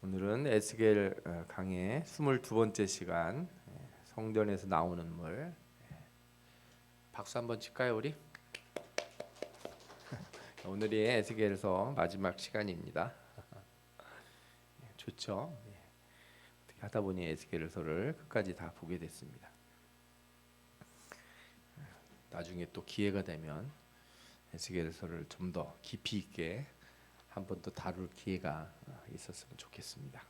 오늘은 에스겔 강의 22번째 시간, 성전에서 나오는 물. 박수 한번 칠까요 우리? 오늘이 에스겔서 마지막 시간입니다. 좋죠? 어떻게 하다 보니 에스겔서를 끝까지 다 보게 됐습니다. 나중에 또 기회가 되면 에스겔서를 좀 더 깊이 있게 한 번 더 다룰 기회가 있었으면 좋겠습니다.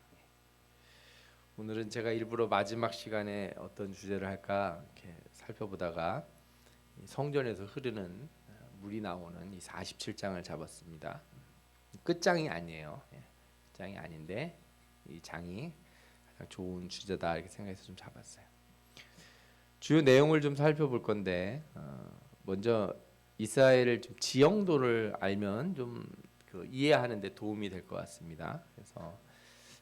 오늘은 제가 일부러 마지막 시간에 어떤 주제를 할까 이렇게 살펴보다가 성전에서 흐르는 물이 나오는 이 47장을 잡았습니다. 끝장이 아니에요. 끝장이 아닌데 이 장이 가장 좋은 주제다 이렇게 생각해서 좀 잡았어요. 주요 내용을 좀 살펴볼 건데 먼저 이스라엘을 좀 지형도를 알면 좀 이해하는 데 도움이 될 것 같습니다. 그래서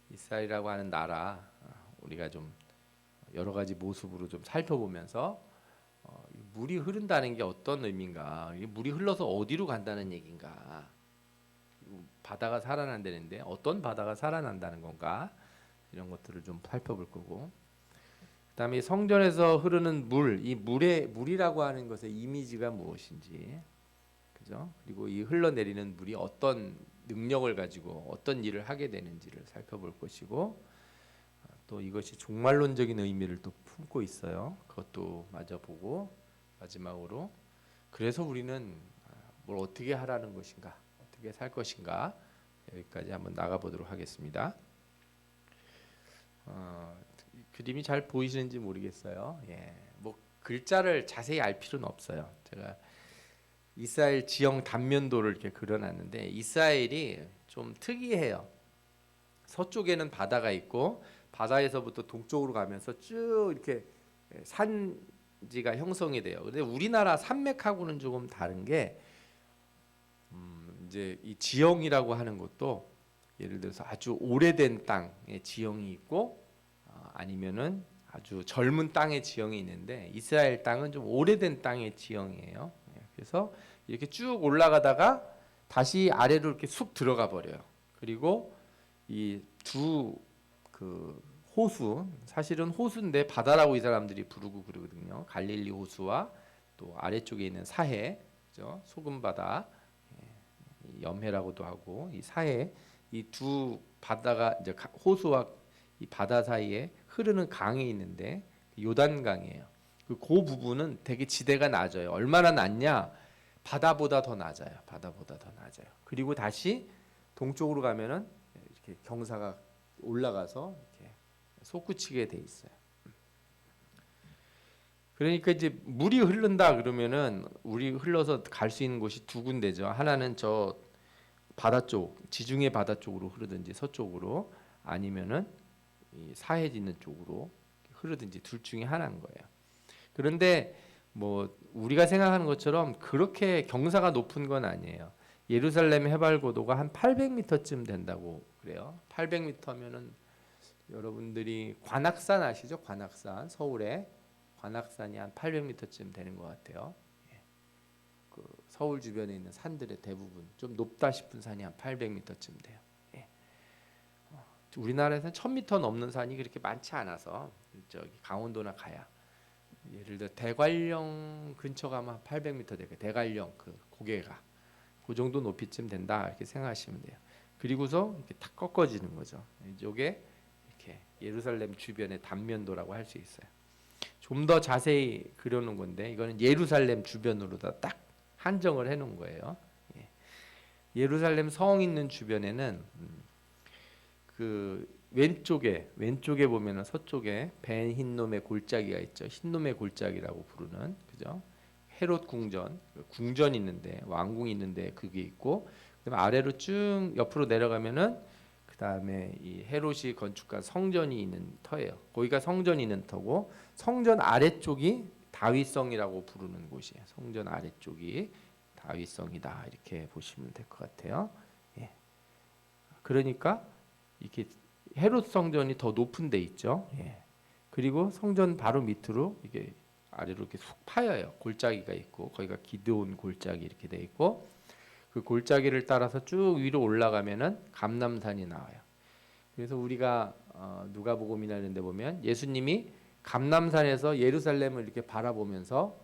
이스라엘이라고 하는 나라 우리가 좀 여러 가지 모습으로 좀 살펴보면서 물이 흐른다는 게 어떤 의미인가, 물이 흘러서 어디로 간다는 얘기인가, 바다가 살아난다는데 어떤 바다가 살아난다는 건가, 이런 것들을 좀 살펴볼 거고, 그다음에 성전에서 흐르는 물, 이 물이라고 하는 것의 이미지가 무엇인지, 그죠? 그리고 이 흘러내리는 물이 어떤 능력을 가지고 어떤 일을 하게 되는지를 살펴볼 것이고, 또 이것이 종말론적인 의미를 또 품고 있어요. 그것도 마저 보고, 마지막으로 그래서 우리는 뭘 어떻게 하라는 것인가, 어떻게 살 것인가, 여기까지 한번 나가보도록 하겠습니다. 그림이 잘 보이시는지 모르겠어요. 뭐 글자를 자세히 알 필요는 없어요. 제가 이스라엘 지형 단면도를 이렇게 그려놨는데 이스라엘이 좀 특이해요. 서쪽에는 바다가 있고 바다에서부터 동쪽으로 가면서 쭉 이렇게 산지가 형성이 돼요. 근데 우리나라 산맥하고는 조금 다른 게 이제 이 지형이라고 하는 것도 예를 들어서 아주 오래된 땅의 지형이 있고 아니면은 아주 젊은 땅의 지형이 있는데 이스라엘 땅은 좀 오래된 땅의 지형이에요. 그래서 이렇게 쭉 올라가다가 다시 아래로 이렇게 쑥 들어가 버려요. 그리고 이 두 그 호수, 사실은 호수인데 바다라고 이 사람들이 부르고 그러거든요. 갈릴리 호수와 또 아래쪽에 있는 사해, 그죠? 소금 바다, 염해라고도 하고 이 사해, 이 두 바다가 이제 호수와 이 바다 사이에 흐르는 강이 있는데 요단강이에요. 그 부분은 되게 지대가 낮아요. 얼마나 낮냐? 바다보다 더 낮아요. 바다보다 더 낮아요. 그리고 다시 동쪽으로 가면은 이렇게 경사가 올라가서 이렇게 솟구치게 돼 있어요. 그러니까 이제 물이 흐른다 그러면은 우리 흘러서 갈 수 있는 곳이 두 군데죠. 하나는 저 바다 쪽, 지중해 바다 쪽으로 흐르든지 서쪽으로, 아니면은 이 사해 있는 쪽으로 흐르든지 둘 중에 하나인 거예요. 그런데 뭐 우리가 생각하는 것처럼 그렇게 경사가 높은 건 아니에요. 예루살렘 해발 고도가 한 800m쯤 된다고 그래요. 800m면은 여러분들이 관악산 아시죠? 관악산, 서울에 관악산이 한 800m쯤 되는 것 같아요. 그 서울 주변에 있는 산들의 대부분 좀 높다 싶은 산이 한 800m쯤 돼요. 우리나라에서는 1000m 넘는 산이 그렇게 많지 않아서 저기 강원도나 가야, 예를 들어 대관령 근처 가면 800m 되고 대관령 그 고개가 그 정도 높이쯤 된다 이렇게 생각하시면 돼요. 그리고서 이렇게 탁 꺾어지는 거죠. 이쪽에 이렇게 예루살렘 주변의 단면도라고 할 수 있어요. 좀 더 자세히 그려놓은 건데 이거는 예루살렘 주변으로 딱 한정을 해놓은 거예요. 예루살렘 성 있는 주변에는 그 왼쪽에 보면은 서쪽에 벤 흰놈의 골짜기가 있죠. 흰놈의 골짜기라고 부르는, 그죠? 헤롯 궁전 있는데, 왕궁이 있는데 그게 있고, 그다음에 아래로 쭉 옆으로 내려가면은 그다음에 이 헤롯이 건축한 성전이 있는 터예요. 거기가 성전이 있는 터고, 성전 아래쪽이 다윗성이라고 부르는 곳이에요. 성전 아래쪽이 다윗성이다 이렇게 보시면 될 것 같아요. 그러니까 이렇게 헤롯 성전이 더 높은 데 있죠. 그리고 성전 바로 밑으로 이게 아래로 이렇게 쑥 파여요. 골짜기가 있고 거기가 기드온 골짜기 이렇게 돼 있고 그 골짜기를 따라서 쭉 위로 올라가면은 감람산이 나와요. 그래서 우리가 누가복음이나 이런 데 보면 예수님이 감람산에서 예루살렘을 이렇게 바라보면서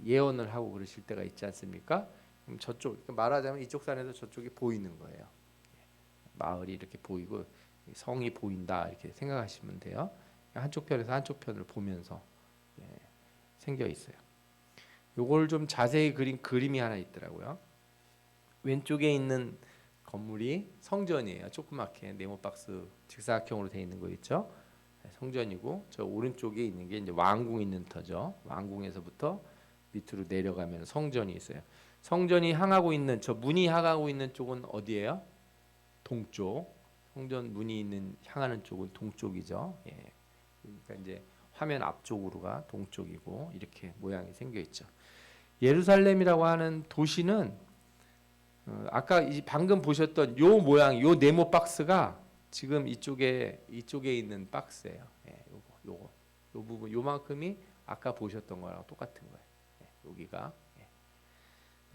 예언을 하고 그러실 때가 있지 않습니까? 그럼 저쪽 말하자면 이쪽 산에서 저쪽이 보이는 거예요. 마을이 이렇게 보이고 성이 보인다 이렇게 생각하시면 돼요. 한쪽 편에서 한쪽 편을 보면서 생겨 있어요. 요걸 좀 자세히 그린 그림이 하나 있더라고요. 왼쪽에 있는 건물이 성전이에요. 조그맣게 네모박스 직사각형으로 되어 있는 거 있죠. 성전이고 저 오른쪽에 있는 게 이제 왕궁 있는 터죠. 왕궁에서부터 밑으로 내려가면 성전이 있어요. 성전이 향하고 있는 저 문이 향하고 있는 쪽은 어디예요? 동쪽. 성전 문이 있는 향하는 쪽은 동쪽이죠. 예. 그러니까 이제 화면 앞쪽으로가 동쪽이고 이렇게 모양이 생겨 있죠. 예루살렘이라고 하는 도시는 아까 방금 보셨던 요 모양, 요 네모 박스가 지금 이쪽에 있는 박스예요. 예, 요거 요 부분 요만큼이 아까 보셨던 거랑 똑같은 거예요. 예, 여기가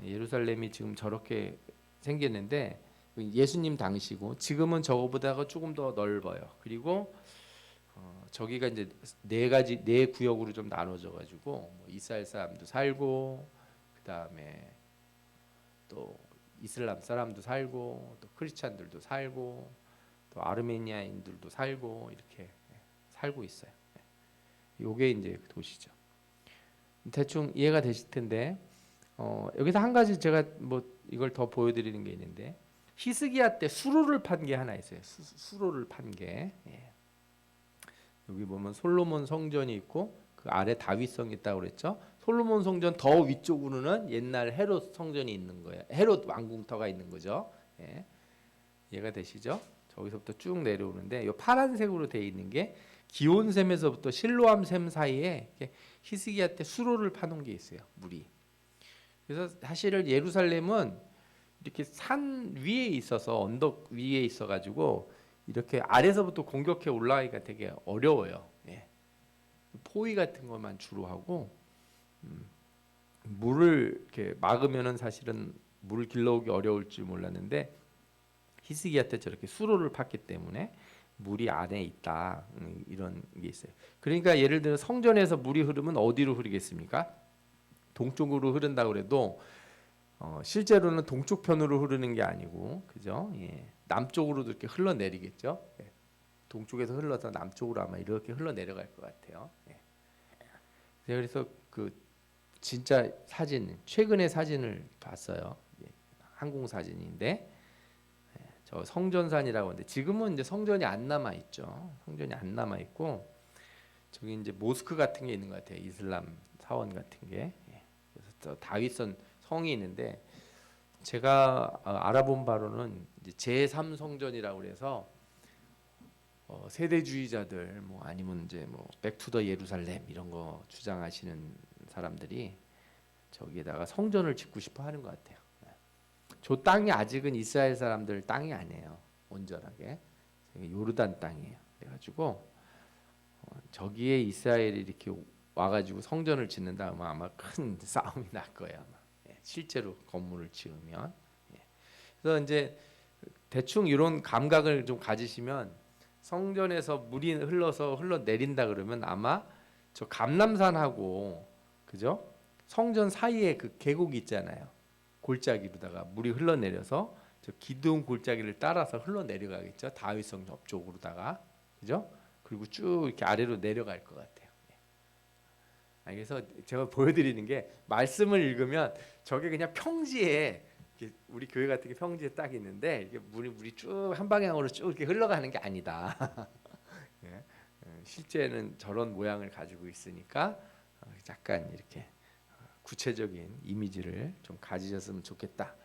예루살렘이 지금 저렇게 생겼는데 예수님 당시고 지금은 저거보다가 조금 더 넓어요. 그리고 저기가 이제 네 구역으로 좀 나눠져 가지고 뭐 이스라엘 사람도 살고 그다음에 또 이슬람 사람도 살고 또 크리스찬들도 살고 또 아르메니아인들도 살고 이렇게 살고 있어요. 요게 이제 도시죠. 대충 이해가 되실 텐데 여기서 한 가지 제가 뭐 이걸 더 보여드리는 게 있는데 히스기야 때 수로를 판 게 하나 있어요. 수로를 판 게. 예. 여기 보면 솔로몬 성전이 있고 그 아래 다윗성이 있다고 그랬죠. 솔로몬 성전 더 위쪽으로는 옛날 헤롯 성전이 있는 거예요. 헤롯 왕궁터가 있는 거죠. 예. 이해가 되시죠? 저기서부터 쭉 내려오는데 이 파란색으로 되어 있는 게 기온샘에서부터 실로암 샘 사이에 히스기야 때 수로를 파놓은 게 있어요. 물이. 그래서 사실은 예루살렘은 이렇게 산 위에 있어서 언덕 위에 있어 가지고 이렇게 아래서부터 공격해 올라가기가 되게 어려워요. 예. 포위 같은 것만 주로 하고 물을 이렇게 막으면은 사실은 물을 길러오기 어려울지 몰랐는데 히스기야 때 저렇게 수로를 팠기 때문에 물이 안에 있다 이런 게 있어요. 그러니까 예를 들어 성전에서 물이 흐르면 어디로 흐르겠습니까? 동쪽으로 흐른다고 그래도 실제로는 동쪽 편으로 흐르는 게 아니고 그죠? 예. 남쪽으로도 이렇게 흘러내리겠죠. 예. 동쪽에서 흘러서 남쪽으로 아마 이렇게 흘러내려갈 것 같아요. 예. 그래서 그 진짜 사진 최근의 사진을 봤어요. 예. 항공 사진인데 저 성전산이라고 하는데 지금은 이제 성전이 안 남아 있죠. 성전이 안 남아 있고 저기 이제 모스크 같은 게 있는 것 같아요. 이슬람 사원 같은 게. 예. 그래서 저 다윗선 성이 있는데 제가 알아본 바로는 이제 제3성전이라고 그래서 세대주의자들 뭐 아니면 이제 뭐 백투더 예루살렘 이런 거 주장하시는 사람들이 저기에다가 성전을 짓고 싶어 하는 것 같아요. 저 땅이 아직은 이스라엘 사람들 땅이 아니에요. 온전하게 요르단 땅이에요. 그래가지고 저기에 이스라엘이 이렇게 와가지고 성전을 짓는다 하면 아마 큰 싸움이 날 거예요. 아마. 실제로 건물을 지으면. 그래서 이제 대충 이런 감각을 좀 가지시면 성전에서 물이 흘러내린다 그러면 아마 저 감람산하고 그죠? 성전 사이에 그 계곡이 있잖아요. 골짜기로다가 물이 흘러내려서 저 기드온 골짜기를 따라서 흘러내려가겠죠. 다윗성 옆쪽으로다가 그죠? 그리고 쭉 이렇게 아래로 내려갈 것 같아요. 그래서 제가 보여드리는 게 말씀을 읽으면 저게 그냥 평지에 우리 교회 같은 게 평지에 딱 있는데 이게 물이 쭉 한 방향으로 쭉 이렇게 흘러가는 게 아니다. 예. 실제는 저런 모양을 가지고 있으니까 약간 이렇게 구체적인 이미지를 좀 가지셨으면 좋겠다.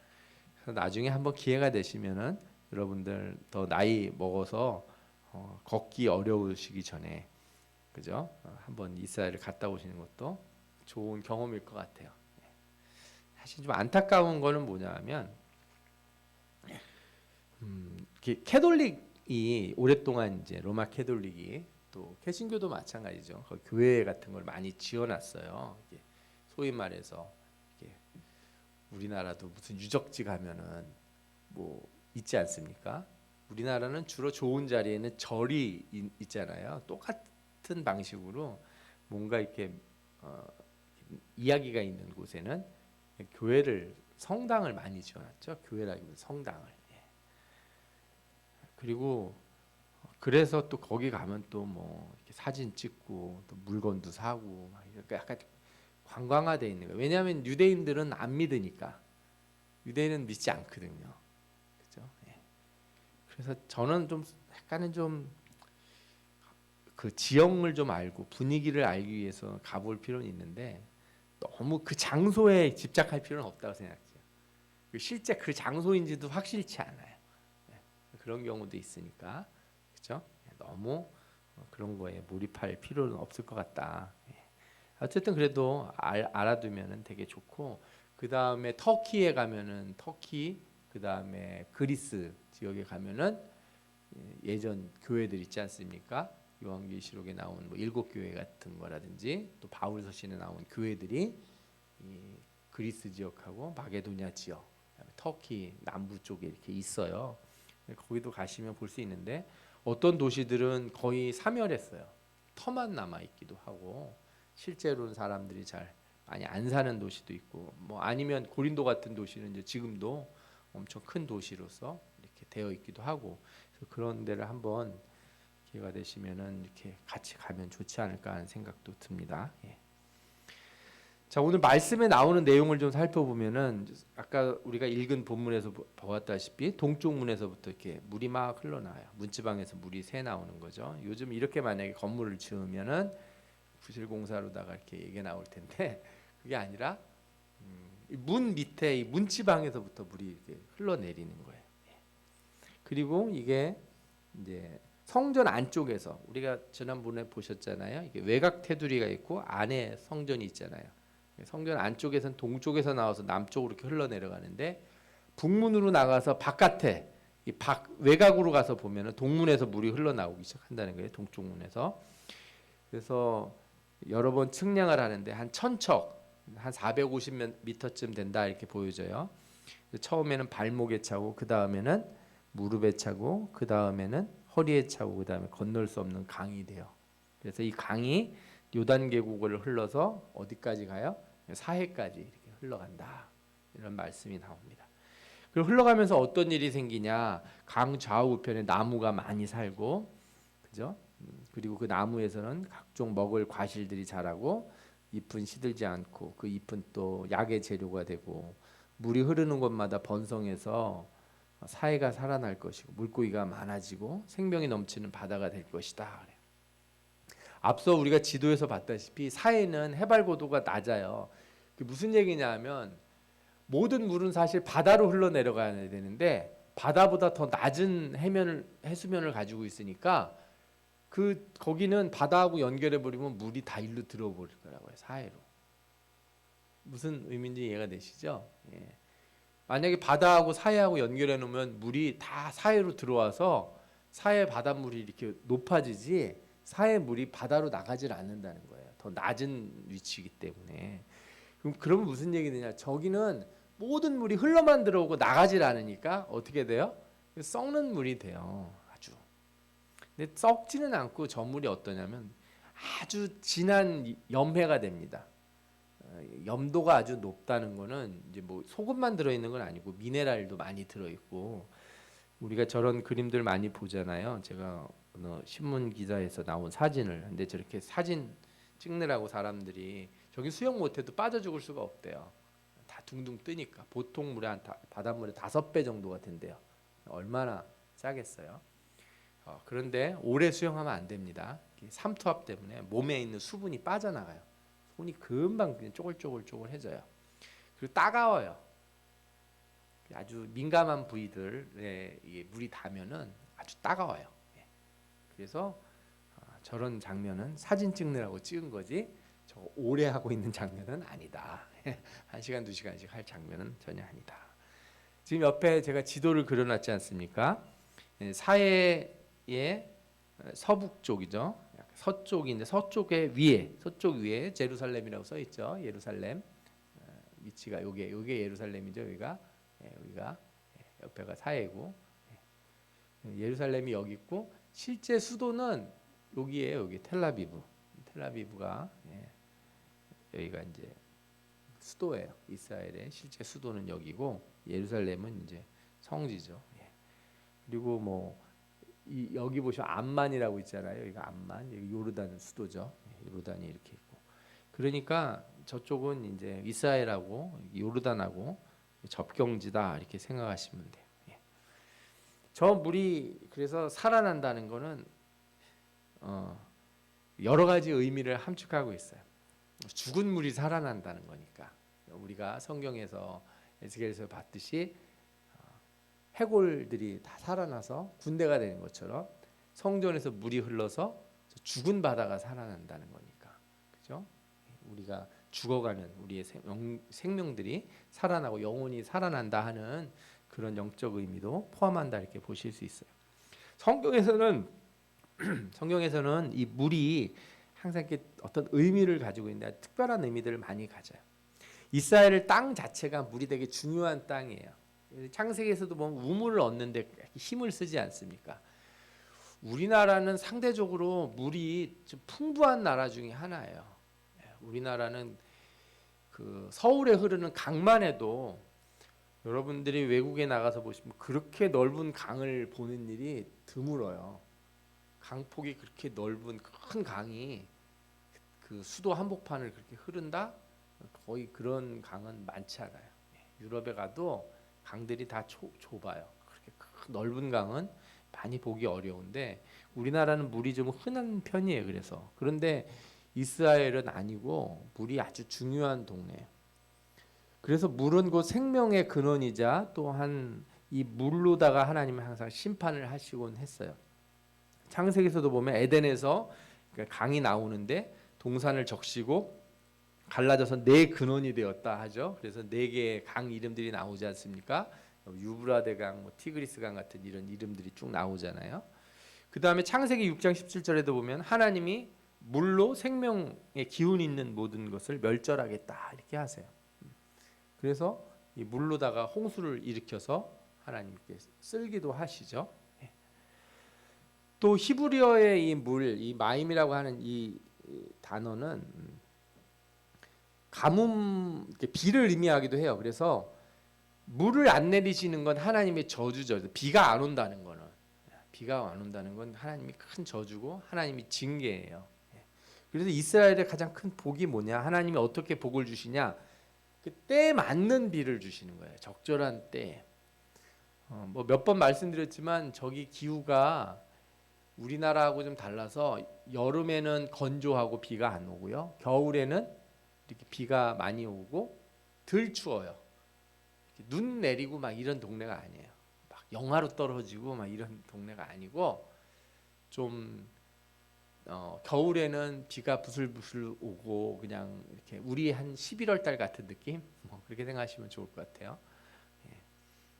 그래서 나중에 한번 기회가 되시면은 여러분들 더 나이 먹어서 걷기 어려우시기 전에 그죠? 한번 이스라엘을 갔다 오시는 것도 좋은 경험일 것 같아요. 사실 좀 안타까운 거는 뭐냐하면 캐톨릭이 오랫동안 이제 로마 캐톨릭이 또 개신교도 마찬가지죠. 교회 같은 걸 많이 지어놨어요. 소위 말해서 우리나라도 무슨 유적지 가면은 뭐 있지 않습니까? 우리나라는 주로 좋은 자리에는 절이 있잖아요. 똑같은 방식으로 뭔가 이렇게 이야기가 있는 곳에는 교회를 성당을 많이 지어놨죠. 교회라기보다 성당을. 예. 그리고 그래서 또 거기 가면 또 뭐 사진 찍고 또 물건도 사고 막 이렇게 약간 관광화돼 있는 거예요. 왜냐하면 유대인들은 안 믿으니까. 유대인은 믿지 않거든요. 그죠? 예. 그래서 저는 좀 약간은 좀 그 지형을 좀 알고 분위기를 알기 위해서 가볼 필요는 있는데 너무 그 장소에 집착할 필요는 없다고 생각해요. 실제 그 장소인지도 확실치 않아요. 그런 경우도 있으니까 그렇죠? 너무 그런 거에 몰입할 필요는 없을 것 같다. 어쨌든 그래도 알아두면은 되게 좋고 그 다음에 터키에 가면은 터키 그 다음에 그리스 지역에 가면은 예전 교회들 있지 않습니까? 요한계시록에 나온 뭐 일곱 교회 같은 거라든지 또 바울서신에 나온 교회들이 이 그리스 지역하고 마게도냐 지역, 터키 남부 쪽에 이렇게 있어요. 거기도 가시면 볼 수 있는데 어떤 도시들은 거의 사멸했어요. 터만 남아 있기도 하고 실제로는 사람들이 잘 많이 안 사는 도시도 있고 뭐 아니면 고린도 같은 도시는 이제 지금도 엄청 큰 도시로서 이렇게 되어 있기도 하고 그래서 그런 데를 한번 기회가 되시면은 이렇게 같이 가면 좋지 않을까 하는 생각도 듭니다. 예. 자, 오늘 말씀에 나오는 내용을 좀 살펴보면은 아까 우리가 읽은 본문에서 보았다시피 동쪽 문에서부터 이렇게 물이 막 흘러나와요. 문지방에서 물이 새 나오는 거죠. 요즘 이렇게 만약에 건물을 지으면은 부실공사로다가 이렇게 얘기 나올 텐데 그게 아니라 문 밑에 이 문지방에서부터 물이 이렇게 흘러내리는 거예요. 그리고 이게 이제 성전 안쪽에서 우리가 지난번에 보셨잖아요. 이게 외곽 테두리가 있고 안에 성전이 있잖아요. 성전 안쪽에서는 동쪽에서 나와서 남쪽으로 이렇게 흘러내려가는데 북문으로 나가서 바깥에 이 외곽으로 가서 보면은 동문에서 물이 흘러나오기 시작한다는 거예요. 동쪽 문에서. 그래서 여러 번 측량을 하는데 한 1000척, 한 450m쯤 된다 이렇게 보여져요. 처음에는 발목에 차고 그 다음에는 무릎에 차고 그 다음에는 허리에 차고 그 다음에 건널 수 없는 강이 돼요. 그래서 이 강이 요단 계곡을 흘러서 어디까지 가요? 사해까지 이렇게 흘러간다. 이런 말씀이 나옵니다. 그리고 흘러가면서 어떤 일이 생기냐? 강 좌우편에 나무가 많이 살고, 그죠? 그리고 그 나무에서는 각종 먹을 과실들이 자라고 잎은 시들지 않고 그 잎은 또 약의 재료가 되고 물이 흐르는 곳마다 번성해서 사해가 살아날 것이고 물고기가 많아지고 생명이 넘치는 바다가 될 것이다. 그래요. 앞서 우리가 지도에서 봤다시피 사해는 해발 고도가 낮아요. 그게 무슨 얘기냐면 모든 물은 사실 바다로 흘러내려가야 되는데 바다보다 더 낮은 해수면을 가지고 있으니까 거기는 바다하고 연결해 버리면 물이 다 일로 들어버릴 거라고요. 사해로. 무슨 의미인지 이해가 되시죠? 예. 만약에 바다하고 사해하고 연결해 놓으면 물이 다 사해로 들어와서 사해 바닷물이 이렇게 높아지지 사해 물이 바다로 나가질 않는다는 거예요. 더 낮은 위치이기 때문에. 그러면 무슨 얘기냐? 저기는 모든 물이 흘러만 들어오고 나가질 않으니까 어떻게 돼요? 썩는 물이 돼요. 아주. 근데 썩지는 않고 저 물이 어떠냐면 아주 진한 염해가 됩니다. 염도가 아주 높다는 거는 이제 뭐 소금만 들어 있는 건 아니고 미네랄도 많이 들어 있고 우리가 저런 그림들 많이 보잖아요. 제가 어느 신문 기사에서 나온 사진을 근데 저렇게 사진 찍느라고 사람들이 저기 수영 못해도 빠져 죽을 수가 없대요. 다 둥둥 뜨니까 보통 물의 바닷물의 5배 정도가 된대요. 얼마나 짜겠어요. 그런데 오래 수영하면 안 됩니다. 삼투압 때문에 몸에 있는 수분이 빠져나가요. 손이 금방 그냥 쪼글쪼글쪼글해져요. 그리고 따가워요. 아주 민감한 부위들에 물이 닿으면은 아주 따가워요. 그래서 저런 장면은 사진 찍느라고 찍은 거지 저 오래 하고 있는 장면은 아니다. 1시간 2시간씩 할 장면은 전혀 아니다. 지금 옆에 제가 지도를 그려놨지 않습니까? 사해의 서북쪽이죠. 서쪽인데 서쪽 위에 제루살렘이라고 써 있죠. 예루살렘 위치가 요게 예루살렘이죠. 여기가 옆에가 사해고 예루살렘이 여기 있고 실제 수도는 여기에요. 여기 텔아비브. 텔아비브가 여기가 이제 수도예요. 이스라엘의 실제 수도는 여기고 예루살렘은 이제 성지죠. 그리고 뭐 여기 보시면 암만이라고 있잖아요. 여기가 암만, 여기 요르단 수도죠. 요르단이 이렇게 있고. 그러니까 저쪽은 이제 이스라엘하고 요르단하고 접경지다 이렇게 생각하시면 돼요. 저 물이 그래서 살아난다는 거는 여러 가지 의미를 함축하고 있어요. 죽은 물이 살아난다는 거니까 우리가 성경에서 에스겔에서 봤듯이 해골들이 다 살아나서 군대가 되는 것처럼 성전에서 물이 흘러서 죽은 바다가 살아난다는 거니까, 그죠? 우리가 죽어가는 우리의 생명들이 살아나고 영혼이 살아난다 하는 그런 영적 의미도 포함한다 이렇게 보실 수 있어요. 성경에서는 이 물이 항상 이렇게 어떤 의미를 가지고 있는데 특별한 의미들을 많이 가져요. 이스라엘 땅 자체가 물이 되게 중요한 땅이에요. 창세기에서도 보면 우물을 얻는데 힘을 쓰지 않습니까? 우리나라는 상대적으로 물이 좀 풍부한 나라 중에 하나예요. 우리나라는 그 서울에 흐르는 강만 해도 여러분들이 외국에 나가서 보시면 그렇게 넓은 강을 보는 일이 드물어요. 강폭이 그렇게 넓은 큰 강이 그 수도 한복판을 그렇게 흐른다? 거의 그런 강은 많지 않아요. 유럽에 가도 강들이 다 좁아요. 그렇게 큰 넓은 강은 많이 보기 어려운데 우리나라는 물이 좀 흔한 편이에요. 그런데 이스라엘은 아니고 물이 아주 중요한 동네예요. 그래서 물은 곧 생명의 근원이자 또한 이 물로다가 하나님은 항상 심판을 하시곤 했어요. 창세기에서도 보면 에덴에서 강이 나오는데 동산을 적시고 갈라져서 네 근원이 되었다 하죠. 그래서 네 개의 강 이름들이 나오지 않습니까? 유브라데 강, 뭐 티그리스 강 같은 이런 이름들이 쭉 나오잖아요. 그 다음에 창세기 6장 17절에도 보면 하나님이 물로 생명의 기운 있는 모든 것을 멸절하겠다 이렇게 하세요. 그래서 이 물로다가 홍수를 일으켜서 하나님께 쓸기도 하시죠. 또 히브리어의 이 물, 이 마임이라고 하는 이 단어는 가뭄, 비를 의미하기도 해요. 그래서 물을 안 내리시는 건 하나님의 저주죠. 비가 안 온다는 건 하나님이 큰 저주고 하나님이 징계예요. 그래서 이스라엘의 가장 큰 복이 뭐냐? 하나님이 어떻게 복을 주시냐? 그 때에 맞는 비를 주시는 거예요. 적절한 때. 뭐 몇 번 말씀드렸지만 저기 기후가 우리나라하고 좀 달라서 여름에는 건조하고 비가 안 오고요. 겨울에는 이렇게 비가 많이 오고 덜 추워요. 눈 내리고 막 이런 동네가 아니에요. 막 영하로 떨어지고 막 이런 동네가 아니고 좀 겨울에는 비가 부슬부슬 오고 그냥 이렇게 우리 한 11월 달 같은 느낌? 뭐 그렇게 생각하시면 좋을 것 같아요.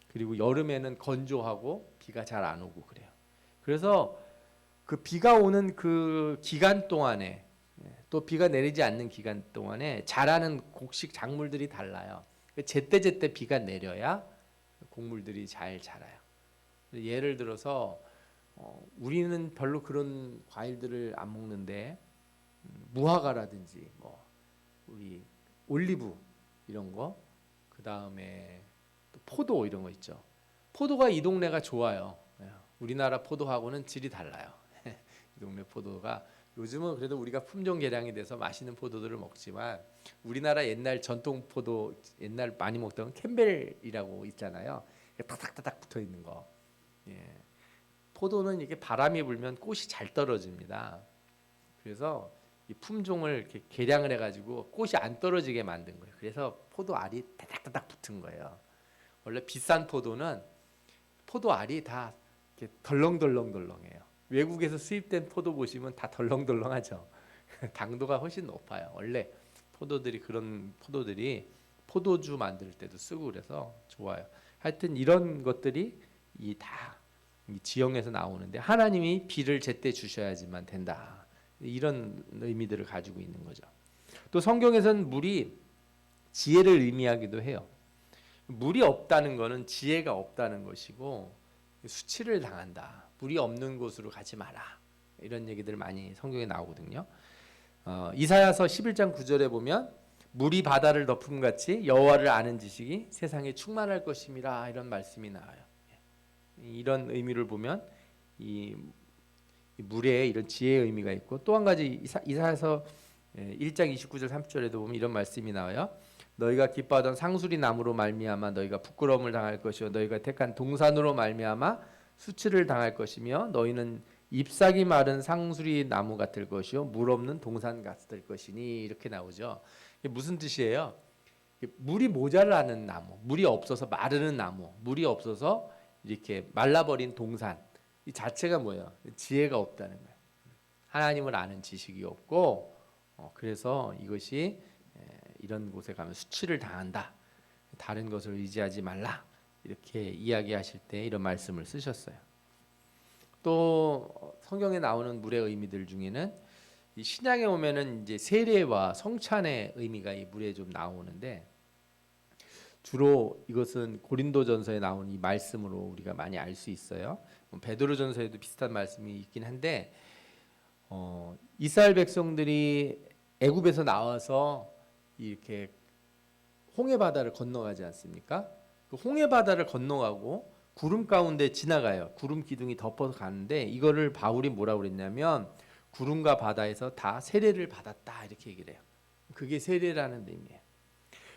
그리고 여름에는 건조하고 비가 잘 안 오고 그래요. 그래서 그 비가 오는 그 기간 동안에 또 비가 내리지 않는 기간 동안에 자라는 곡식 작물들이 달라요. 제때제때 비가 내려야 곡물들이 잘 자라요. 예를 들어서 우리는 별로 그런 과일들을 안 먹는데 무화과라든지 뭐 우리 올리브 이런 거, 그 다음에 또 포도 이런 거 있죠. 포도가 이 동네가 좋아요. 우리나라 포도하고는 질이 달라요. 이 동네 포도가 요즘은 그래도 우리가 품종 개량이 돼서 맛있는 포도들을 먹지만 우리나라 옛날 전통 포도, 옛날 많이 먹던 캠벨이라고 있잖아요. 타닥타닥 붙어 있는 거. 포도는 이게 바람이 불면 꽃이 잘 떨어집니다. 그래서 이 품종을 이렇게 개량을 해가지고 꽃이 안 떨어지게 만든 거예요. 그래서 포도 알이 타닥타닥 붙은 거예요. 원래 비싼 포도는 포도 알이 다 이렇게 덜렁덜렁덜렁해요. 외국에서 수입된 포도 보시면 다 덜렁덜렁하죠. 당도가 훨씬 높아요. 원래 포도들이 그런 포도들이 포도주 만들 때도 쓰고 그래서 좋아요. 하여튼 이런 것들이 이 지형에서 나오는데 하나님이 비를 제때 주셔야지만 된다. 이런 의미들을 가지고 있는 거죠. 또 성경에서는 물이 지혜를 의미하기도 해요. 물이 없다는 것은 지혜가 없다는 것이고 수치를 당한다. 물이 없는 곳으로 가지 마라. 이런 얘기들 많이 성경에 나오거든요. 이사야서 11장 9절에 보면 물이 바다를 덮음 같이 여호와를 아는 지식이 세상에 충만할 것임이라 이런 말씀이 나와요. 이런 의미를 보면 이 물에 이런 지혜의 의미가 있고, 또 한 가지 이사야서 1장 29절 30절에도 보면 이런 말씀이 나와요. 너희가 기뻐하던 상수리 나무로 말미암아 너희가 부끄러움을 당할 것이요 너희가 택한 동산으로 말미암아 수치를 당할 것이며 너희는 잎사귀 마른 상수리 나무 같을 것이요 물 없는 동산 같을 것이니, 이렇게 나오죠. 이게 무슨 뜻이에요? 물이 모자라는 나무, 물이 없어서 마르는 나무, 물이 없어서 이렇게 말라버린 동산, 이 자체가 뭐예요? 지혜가 없다는 거예요. 하나님을 아는 지식이 없고, 그래서 이것이 이런 곳에 가면 수치를 당한다. 다른 것을 의지하지 말라. 이렇게 이야기하실 때 이런 말씀을 쓰셨어요. 또 성경에 나오는 물의 의미들 중에는 이 신약에 오면은 이제 세례와 성찬의 의미가 이 물에 좀 나오는데, 주로 이것은 고린도전서에 나온 이 말씀으로 우리가 많이 알 수 있어요. 베드로전서에도 비슷한 말씀이 있긴 한데, 이스라엘 백성들이 애굽에서 나와서 이렇게 홍해 바다를 건너가지 않습니까? 그 홍해 바다를 건너가고 구름 가운데 지나가요. 구름 기둥이 덮어서 가는데, 이거를 바울이 뭐라고 그랬냐면 구름과 바다에서 다 세례를 받았다, 이렇게 얘기를 해요. 그게 세례라는 의미예요.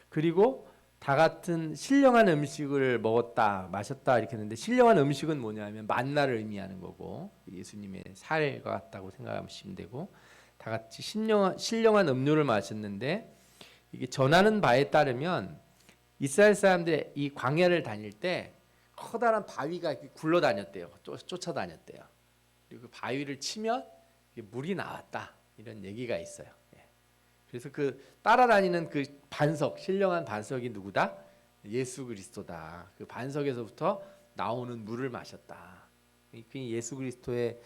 그리고 다 같은 신령한 음식을 먹었다 마셨다 이렇게 했는데, 신령한 음식은 뭐냐면 만나를 의미하는 거고, 예수님의 살과 같다고 생각하시면 되고, 다 같이 신령한 음료를 마셨는데, 이게 전하는 바에 따르면 이스라엘 사람들이 이 광야를 다닐 때 커다란 바위가 굴러다녔대요. 쫓아다녔대요. 그리고 그 바위를 치면 물이 나왔다, 이런 얘기가 있어요. 그래서 그 따라다니는 그 반석, 신령한 반석이 누구다? 예수 그리스도다. 그 반석에서부터 나오는 물을 마셨다. 예수 그리스도의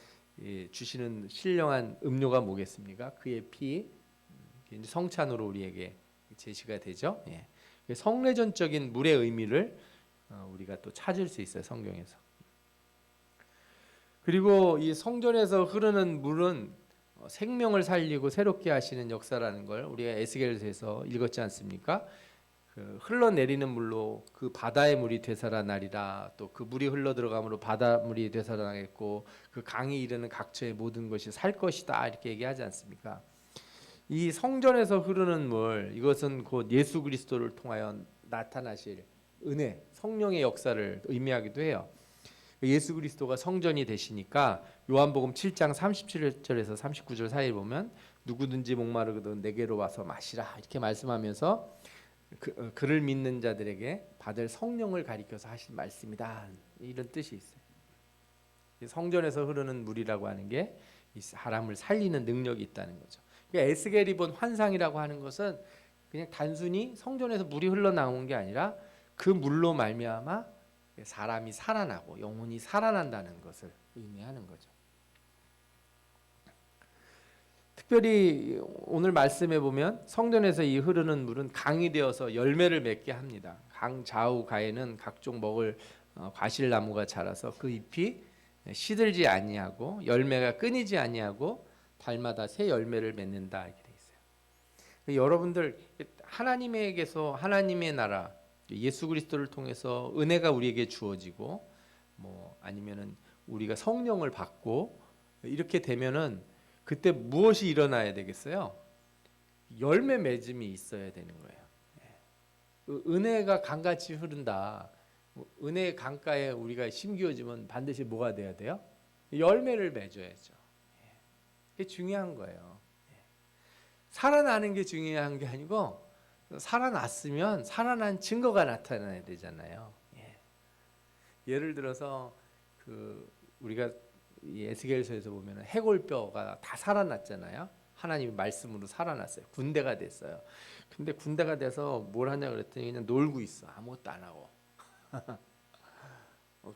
주시는 신령한 음료가 뭐겠습니까? 그의 피, 성찬으로 우리에게 제시가 되죠. 성례전적인 물의 의미를 우리가 또 찾을 수 있어요, 성경에서. 그리고 이 성전에서 흐르는 물은 생명을 살리고 새롭게 하시는 역사라는 걸 우리가 에스겔서에서 읽었지 않습니까? 그 흘러내리는 물로 그 바다의 물이 되살아나리라. 또 그 물이 흘러 들어감으로 바닷물이 되살아나겠고 그 강이 이르는 각처의 모든 것이 살 것이다, 이렇게 얘기하지 않습니까? 이 성전에서 흐르는 물, 이것은 곧 예수 그리스도를 통하여 나타나실 은혜, 성령의 역사를 의미하기도 해요. 예수 그리스도가 성전이 되시니까 요한복음 7장 37절에서 39절 사이에 보면 누구든지 목마르거든 내게로 와서 마시라, 이렇게 말씀하면서 그를 믿는 자들에게 받을 성령을 가리켜서 하신 말씀이다, 이런 뜻이 있어요. 성전에서 흐르는 물이라고 하는 게 사람을 살리는 능력이 있다는 거죠. 에스겔이 본 환상이라고 하는 것은 그냥 단순히 성전에서 물이 흘러나오는 게 아니라 그 물로 말미암아 사람이 살아나고 영혼이 살아난다는 것을 의미하는 거죠. 특별히 오늘 말씀에 보면 성전에서 이 흐르는 물은 강이 되어서 열매를 맺게 합니다. 강 좌우 가에는 각종 먹을 과실나무가 자라서 그 잎이 시들지 아니하고 열매가 끊이지 아니하고 달마다 새 열매를 맺는다, 이렇게 돼 있어요. 여러분들 하나님에게서 하나님의 나라 예수 그리스도를 통해서 은혜가 우리에게 주어지고 아니면은 우리가 성령을 받고 이렇게 되면은 그때 무엇이 일어나야 되겠어요? 열매 맺음이 있어야 되는 거예요. 은혜가 강같이 흐른다. 은혜의 강가에 우리가 심기어지면 반드시 뭐가 돼야 돼요? 열매를 맺어야죠. 그게 중요한 거예요. 살아나는 게 중요한 게 아니고 살아났으면 살아난 증거가 나타나야 되잖아요. 예를 들어서 우리가 에스겔서에서 보면 해골뼈가 다 살아났잖아요. 하나님의 말씀으로 살아났어요. 군대가 됐어요. 근데 군대가 돼서 뭘 하냐 그랬더니 그냥 놀고 있어. 아무것도 안 하고.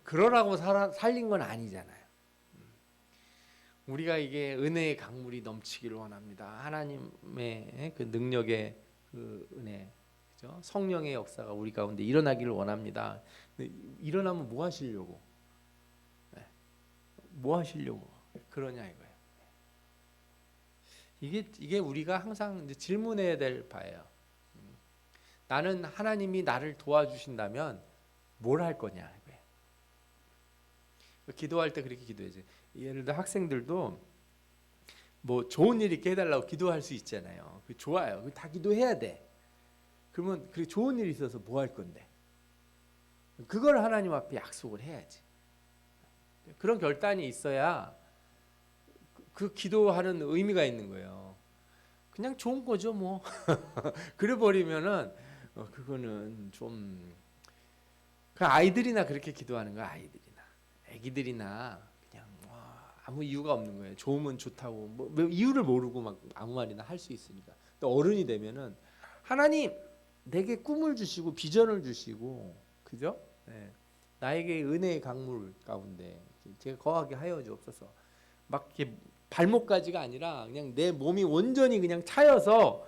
그러라고 살린 건 아니잖아요. 우리가 이게 은혜의 강물이 넘치기를 원합니다. 하나님의 그 능력의 그 은혜, 그죠? 성령의 역사가 우리 가운데 일어나기를 원합니다. 일어나면 뭐 하시려고? 뭐 하시려고 그러냐 이거예요. 이게 우리가 항상 이제 질문해야 될 바예요. 나는 하나님이 나를 도와주신다면 뭘 할 거냐 이거예요. 기도할 때 그렇게 기도해야지. 예를 들어 학생들도 뭐 좋은 일 있게 해달라고 기도할 수 있잖아요. 그 좋아요. 다 기도해야 돼. 그러면 그 좋은 일이 있어서 뭐 할 건데? 그걸 하나님 앞에 약속을 해야지. 그런 결단이 있어야 그 기도하는 의미가 있는 거예요. 그냥 좋은 거죠 뭐. 그래 버리면은 그거는 좀 그 아이들이나 그렇게 기도하는 거야. 아이들이나 애기들이나 그냥 아무 이유가 없는 거예요. 좋으면 좋다고 뭐 이유를 모르고 막 아무 말이나 할 수 있으니까. 또 어른이 되면은 하나님 내게 꿈을 주시고 비전을 주시고 그죠? 네. 나에게 은혜의 강물 가운데 제가 거하게 하여 주옵소서. 막 이렇게 발목까지가 아니라 그냥 내 몸이 온전히 그냥 차여서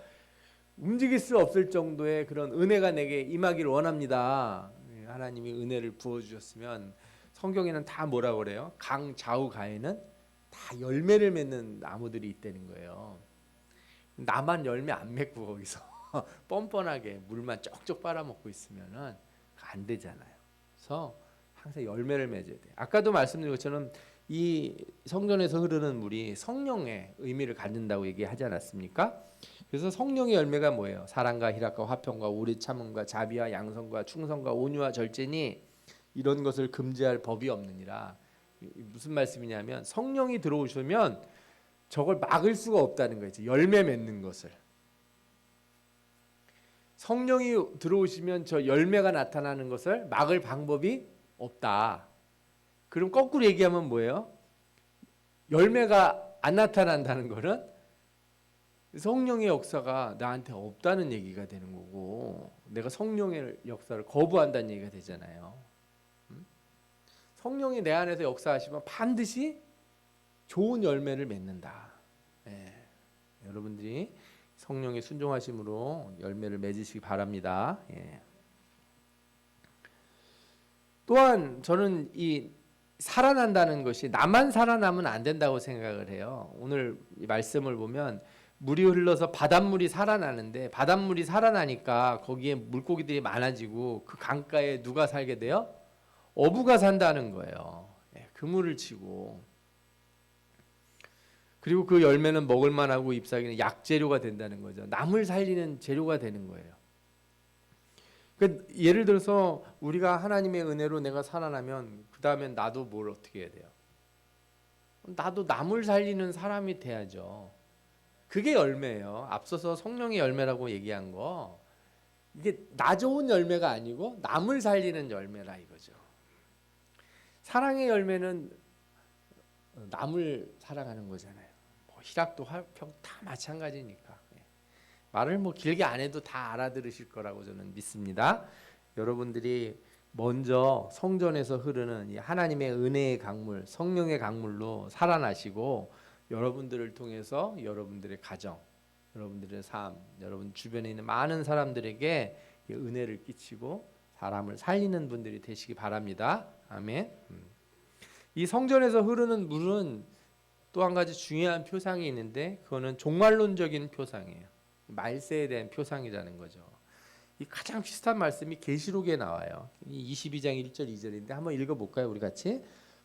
움직일 수 없을 정도의 그런 은혜가 내게 임하기를 원합니다. 하나님이 은혜를 부어 주셨으면 성경에는 다 뭐라고 그래요? 강 좌우 가에는 다 열매를 맺는 나무들이 있다는 거예요. 나만 열매 안 맺고 거기서 뻔뻔하게 물만 쪽쪽 빨아먹고 있으면은 안 되잖아요. 그래서 항상 열매를 맺어야 돼. 아까도 말씀드린 것처럼 이 성전에서 흐르는 물이 성령의 의미를 갖는다고 얘기하지 않았습니까? 그래서 성령의 열매가 뭐예요? 사랑과 희락과 화평과 오래 참음과 자비와 양선과 충성과 온유와 절제니 이런 것을 금지할 법이 없느니라. 무슨 말씀이냐면 성령이 들어오시면 저걸 막을 수가 없다는 거죠. 열매 맺는 것을. 성령이 들어오시면 저 열매가 나타나는 것을 막을 방법이 없다. 그럼 거꾸로 얘기하면 뭐예요? 열매가 안 나타난다는 것은 성령의 역사가 나한테 없다는 얘기가 되는 거고 내가 성령의 역사를 거부한다는 얘기가 되잖아요. 성령이 내 안에서 역사하시면 반드시 좋은 열매를 맺는다. 예. 여러분들이 성령의 순종하심으로 열매를 맺으시기 바랍니다. 예. 또한 저는 이 살아난다는 것이 나만 살아나면 안 된다고 생각을 해요. 오늘 이 말씀을 보면 물이 흘러서 바닷물이 살아나는데 바닷물이 살아나니까 거기에 물고기들이 많아지고 그 강가에 누가 살게 돼요? 어부가 산다는 거예요. 그물을 치고 그리고 그 열매는 먹을 만하고 잎사귀는 약재료가 된다는 거죠. 남을 살리는 재료가 되는 거예요. 그러니까 예를 들어서 우리가 하나님의 은혜로 내가 살아나면 그 다음엔 나도 뭘 어떻게 해야 돼요? 나도 남을 살리는 사람이 돼야죠. 그게 열매예요. 앞서서 성령의 열매라고 얘기한 거 이게 나 좋은 열매가 아니고 남을 살리는 열매라 이거죠. 사랑의 열매는 남을 사랑하는 거잖아요. 뭐 희락도 화평 다 마찬가지니까. 말을 뭐 길게 안 해도 다 알아들으실 거라고 저는 믿습니다. 여러분들이 먼저 성전에서 흐르는 이 하나님의 은혜의 강물, 성령의 강물로 살아나시고 여러분들을 통해서 여러분들의 가정, 여러분들의 삶, 여러분 주변에 있는 많은 사람들에게 은혜를 끼치고 사람을 살리는 분들이 되시기 바랍니다. 아멘. 이 성전에서 흐르는 물은 또 한 가지 중요한 표상이 있는데 그거는 종말론적인 표상이에요. 말세에 대한 표상이라는 거죠. 이 가장 비슷한 말씀이 계시록에 나와요. 22장 1절 2절인데 한번 읽어볼까요? 우리 같이.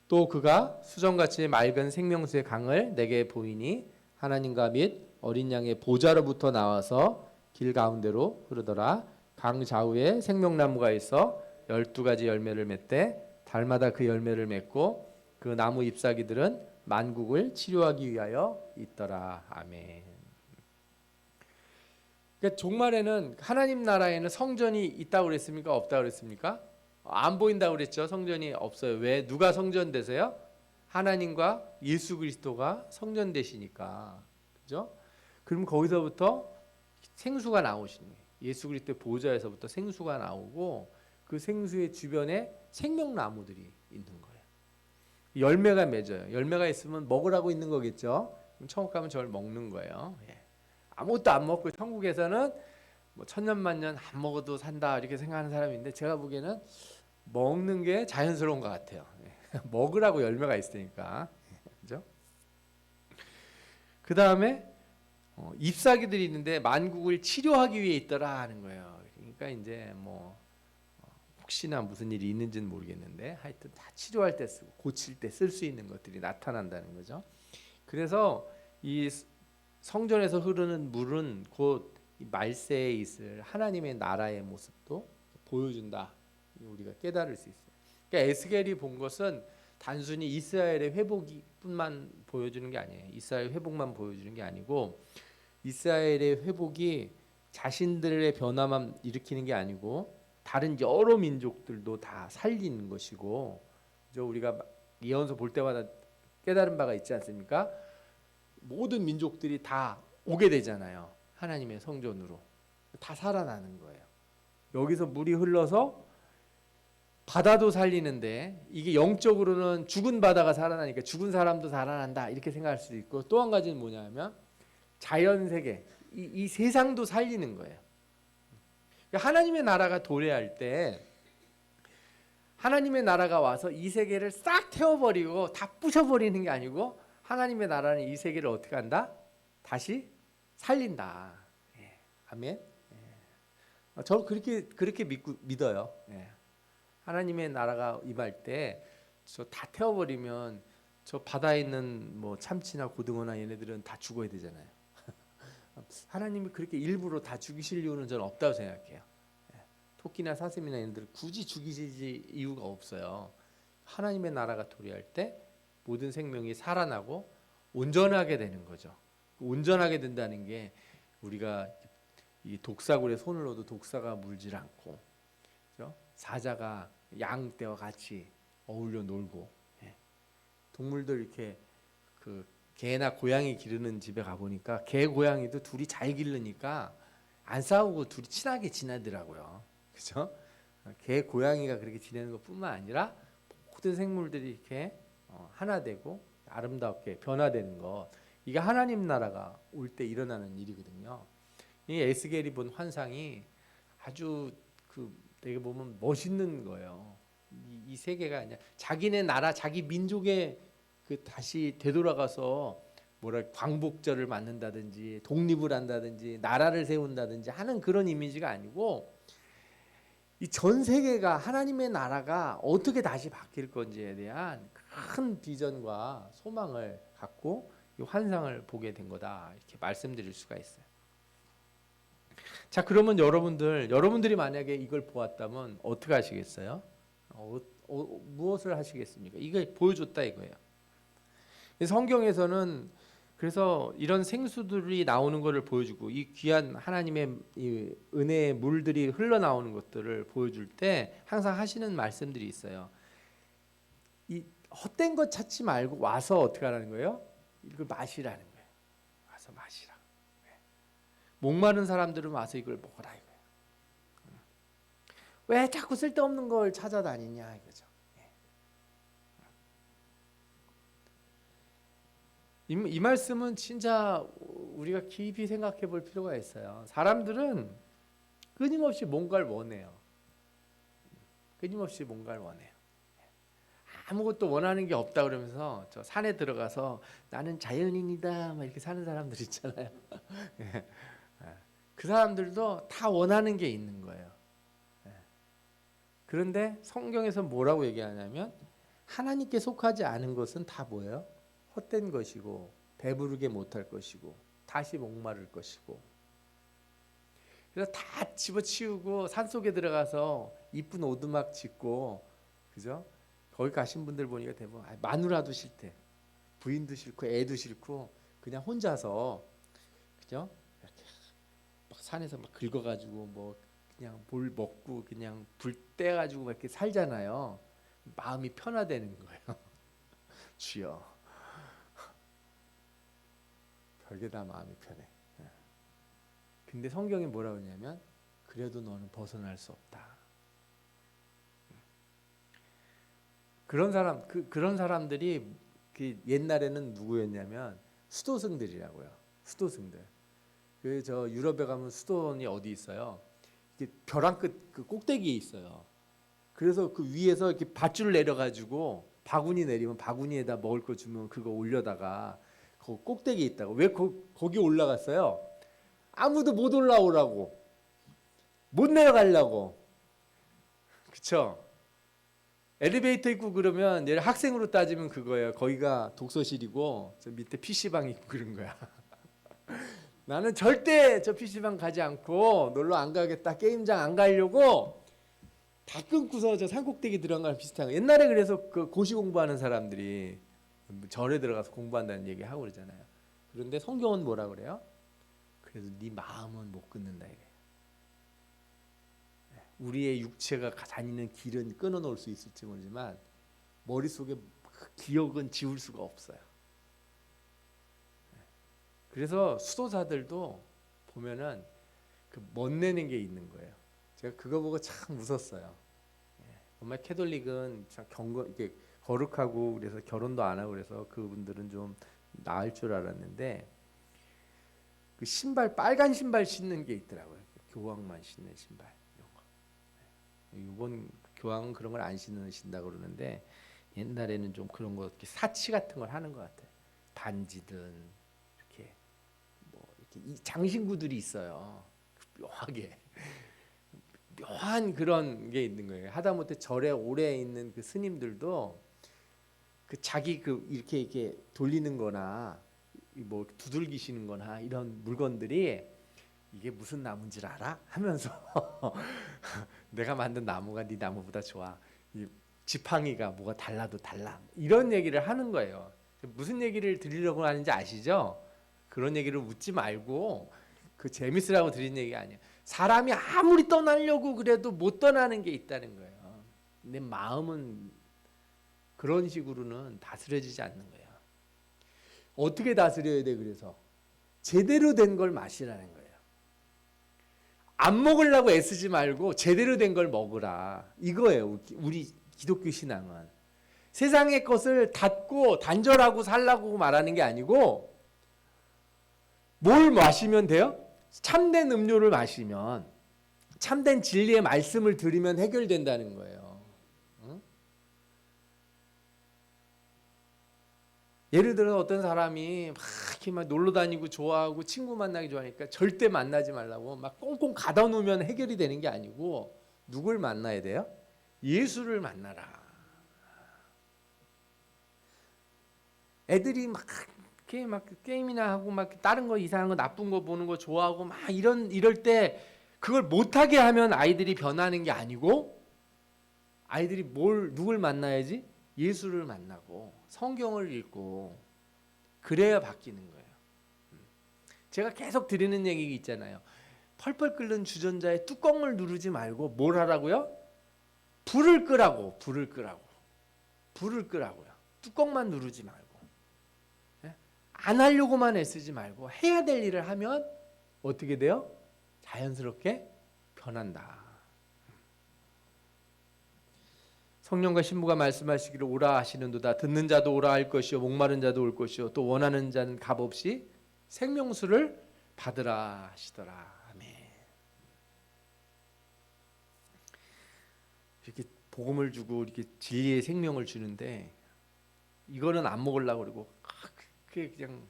또 그가 수정같이 맑은 생명수의 강을 내게 보이니 하나님과 및 어린 양의 보좌로부터 나와서 길 가운데로 흐르더라. 강 좌우에 생명나무가 있어 12가지 열매를 맺되 달마다 그 열매를 맺고 그 나무 잎사귀들은 만국을 치료하기 위하여 있더라. 아멘. 그러니까 종말에는 하나님 나라에는 성전이 있다고 그랬습니까? 없다고 그랬습니까? 안 보인다고 그랬죠. 성전이 없어요. 왜? 누가 성전 되세요? 하나님과 예수 그리스도가 성전 되시니까. 그죠? 그럼 거기서부터 생수가 나오시는 거예요. 예수 그리스도의 보좌에서부터 생수가 나오고 그 생수의 주변에 생명나무들이 있는 거예요. 열매가 맺어요. 열매가 있으면 먹으라고 있는 거겠죠. 그럼 천국 가면 저걸 먹는 거예요. 예. 아무것도 안 먹고 천국에서는 뭐 천년만년 안 먹어도 산다 이렇게 생각하는 사람인데 제가 보기에는 먹는 게 자연스러운 것 같아요. 먹으라고 열매가 있으니까. 그죠? 그 다음에 잎사귀들이 있는데 만국을 치료하기 위해 있더라 하는 거예요. 그러니까 이제 뭐 혹시나 무슨 일이 있는지는 모르겠는데 하여튼 다 치료할 때 쓰고 고칠 때 쓸 수 있는 것들이 나타난다는 거죠. 그래서 이 성전에서 흐르는 물은 곧 말세에 있을 하나님의 나라의 모습도 보여준다. 우리가 깨달을 수 있어요. 그러니까 에스겔이 본 것은 단순히 이스라엘의 회복뿐만 보여주는 게 아니에요. 이스라엘 회복만 보여주는 게 아니고 이스라엘의 회복이 자신들의 변화만 일으키는 게 아니고 다른 여러 민족들도 다 살리는 것이고, 우리가 예언서 볼 때마다 깨달은 바가 있지 않습니까? 모든 민족들이 다 오게 되잖아요. 하나님의 성전으로 다 살아나는 거예요. 여기서 물이 흘러서 바다도 살리는데 이게 영적으로는 죽은 바다가 살아나니까 죽은 사람도 살아난다 이렇게 생각할 수도 있고, 또 한 가지는 뭐냐면 자연 세계, 이 세상도 살리는 거예요. 그러니까 하나님의 나라가 도래할 때 하나님의 나라가 와서 이 세계를 싹 태워버리고 다 부셔버리는 게 아니고 하나님의 나라는 이 세계를 어떻게 한다? 다시 살린다. 예. 아멘. 예. 저 그렇게 믿어요. 예. 하나님의 나라가 임할 때 저 다 태워버리면 저 바다에 있는 뭐 참치나 고등어나 얘네들은 다 죽어야 되잖아요. 하나님이 그렇게 일부러 다 죽이실 이유는 저는 없다고 생각해요. 예. 토끼나 사슴이나 얘네들 굳이 죽이실 이유가 없어요. 하나님의 나라가 도래할 때 모든 생명이 살아나고 온전하게 되는 거죠. 온전하게 된다는 게 우리가 이 독사굴에 손을 넣어도 독사가 물질 않고, 그렇죠? 사자가 양떼와 같이 어울려 놀고, 예. 동물들 이렇게 그 개나 고양이 기르는 집에 가 보니까 개 고양이도 둘이 잘 기르니까 안 싸우고 둘이 친하게 지내더라고요. 그렇죠? 개 고양이가 그렇게 지내는 것뿐만 아니라 모든 생물들이 이렇게 하나 되고 아름답게 변화되는 것, 이게 하나님 나라가 올 때 일어나는 일이거든요. 이 에스겔이 본 환상이 아주 되게 보면 멋있는 거예요. 이 세계가 아니라 자기네 나라, 자기 민족의 다시 되돌아가서 광복절을 맞는다든지 독립을 한다든지 나라를 세운다든지 하는 그런 이미지가 아니고, 이 전 세계가 하나님의 나라가 어떻게 다시 바뀔 건지에 대한 큰 비전과 소망을 갖고 이 환상을 보게 된 거다, 이렇게 말씀드릴 수가 있어요. 자, 그러면 여러분들이 만약에 이걸 보았다면 어떻게 하시겠어요? 무엇을 하시겠습니까? 이걸 보여줬다 이거예요. 성경에서는 그래서 이런 생수들이 나오는 것을 보여주고 이 귀한 하나님의 이 은혜의 물들이 흘러나오는 것들을 보여줄 때 항상 하시는 말씀들이 있어요. 이 헛된 것 찾지 말고 와서 어떻게 하라는 거예요? 이걸 마시라는 거예요. 와서 마시라. 목마른 사람들은 와서 이걸 먹으라 이거예요. 왜 자꾸 쓸데없는 걸 찾아다니냐 이거죠. 이 말씀은 진짜 우리가 깊이 생각해 볼 필요가 있어요. 사람들은 끊임없이 뭔가를 원해요. 끊임없이 뭔가를 원해요. 아무것도 원하는 게 없다 그러면서 저 산에 들어가서 나는 자연인이다 막 이렇게 사는 사람들 있잖아요. 그 사람들도 다 원하는 게 있는 거예요. 그런데 성경에서 뭐라고 얘기하냐면 하나님께 속하지 않은 것은 다 뭐예요? 헛된 것이고 배부르게 못할 것이고 다시 목마를 것이고. 그래서 다 집어치우고 산속에 들어가서 이쁜 오두막 짓고, 그죠? 거기 가신 분들 보니까 대부분 마누라도 싫대, 부인도 싫고 애도 싫고 그냥 혼자서, 그죠? 이렇게 막 산에서 막 긁어가지고 뭐 그냥 뭘 먹고 그냥 불 떼가지고 이렇게 살잖아요. 마음이 편화되는 거예요. 주여, 별게 다 마음이 편해. 근데 성경이 뭐라고 하냐면 그래도 너는 벗어날 수 없다. 그런 사람들이 옛날에는 누구였냐면 수도승들이라고요. 수도승들. 저 유럽에 가면 수도원이 어디 있어요? 이게 벼랑 끝 꼭대기에 있어요. 그래서 그 위에서 이렇게 밧줄 내려가지고 바구니 내리면 바구니에다 먹을 거 주면 그거 올려다가 그 꼭대기에 있다고. 왜 거기 올라갔어요? 아무도 못 올라오라고. 못 내려가려고. 그쵸? 엘리베이터 있고 그러면 얘를 학생으로 따지면 그거예요. 거기가 독서실이고 저 밑에 PC방 있고 그런 거야. 나는 절대 저 PC방 가지 않고 놀러 안 가겠다. 게임장 안 가려고 다 끊고서 저 산꼭대기 들어간 거랑 비슷한 거. 옛날에 그래서 그 고시 공부하는 사람들이 절에 들어가서 공부한다는 얘기 하고 그러잖아요. 그런데 성경은 뭐라 그래요? 그래도 네 마음은 못 끊는다 이래. 우리의 육체가 다니는 길은 끊어놓을 수 있을지 모르지만 머릿속에 그 기억은 지울 수가 없어요. 그래서 수도사들도 보면은 그 멋내는 게 있는 거예요. 제가 그거 보고 참 웃었어요. 정말 캐톨릭은 참 이렇게 거룩하고 그래서 결혼도 안 하고 그래서 그분들은 좀 나을 줄 알았는데 그 신발 빨간 신발 신는 게 있더라고요. 교황만 신는 신발. 이번 교황은 그런 걸 안 신으신다 그러는데 옛날에는 좀 그런 거 이렇게 사치 같은 걸 하는 것 같아요. 반지든 이렇게 뭐 이렇게 이 장신구들이 있어요. 묘하게 묘한 그런 게 있는 거예요. 하다못해 절에 오래 있는 그 스님들도 그 자기 그 이렇게 돌리는거나 뭐 두들기시는거나 이런 물건들이 이게 무슨 나무인지 알아? 하면서 내가 만든 나무가 네 나무보다 좋아. 이 지팡이가 뭐가 달라도 달라. 이런 얘기를 하는 거예요. 무슨 얘기를 드리려고 하는지 아시죠? 그런 얘기를 묻지 말고 그 재밌으라고 드린 얘기가 아니에요. 사람이 아무리 떠나려고 그래도 못 떠나는 게 있다는 거예요. 내 마음은 그런 식으로는 다스려지지 않는 거예요. 어떻게 다스려야 돼? 그래서 제대로 된 걸 마시라는 거예요. 안 먹으려고 애쓰지 말고 제대로 된 걸 먹으라. 이거예요. 우리 기독교 신앙은. 세상의 것을 닫고 단절하고 살라고 말하는 게 아니고 뭘 마시면 돼요? 참된 음료를 마시면 참된 진리의 말씀을 들으면 해결된다는 거예요. 응? 예를 들어 어떤 사람이 막 놀러 다니고 좋아하고 친구 만나기 좋아하니까 절대 만나지 말라고 막 꽁꽁 가다 놓으면 해결이 되는 게 아니고 누굴 만나야 돼요? 예수를 만나라. 애들이 막 이렇게 막 게임이나 하고 막 다른 거 이상한 거 나쁜 거 보는 거 좋아하고 막 이럴 때 그걸 못하게 하면 아이들이 변하는 게 아니고 아이들이 누굴 만나야지? 예수를 만나고 성경을 읽고 그래야 바뀌는 거예요. 제가 계속 드리는 얘기 있잖아요. 펄펄 끓는 주전자에 뚜껑을 누르지 말고 뭘 하라고요? 불을 끄라고. 뚜껑만 누르지 말고. 안 하려고만 애쓰지 말고 해야 될 일을 하면 어떻게 돼요? 자연스럽게 변한다. 성령과 신부가 말씀하시기를 오라 하시는도다. 듣는 자도 오라 할 것이요 목마른 자도 올 것이요 또 원하는 자는 값없이 생명수를 받으라 하시더라. 아멘. 이렇게 복음을 주고 이렇게 진리의 생명을 주는데 이거는 안 먹으려고 그러고 그게 그냥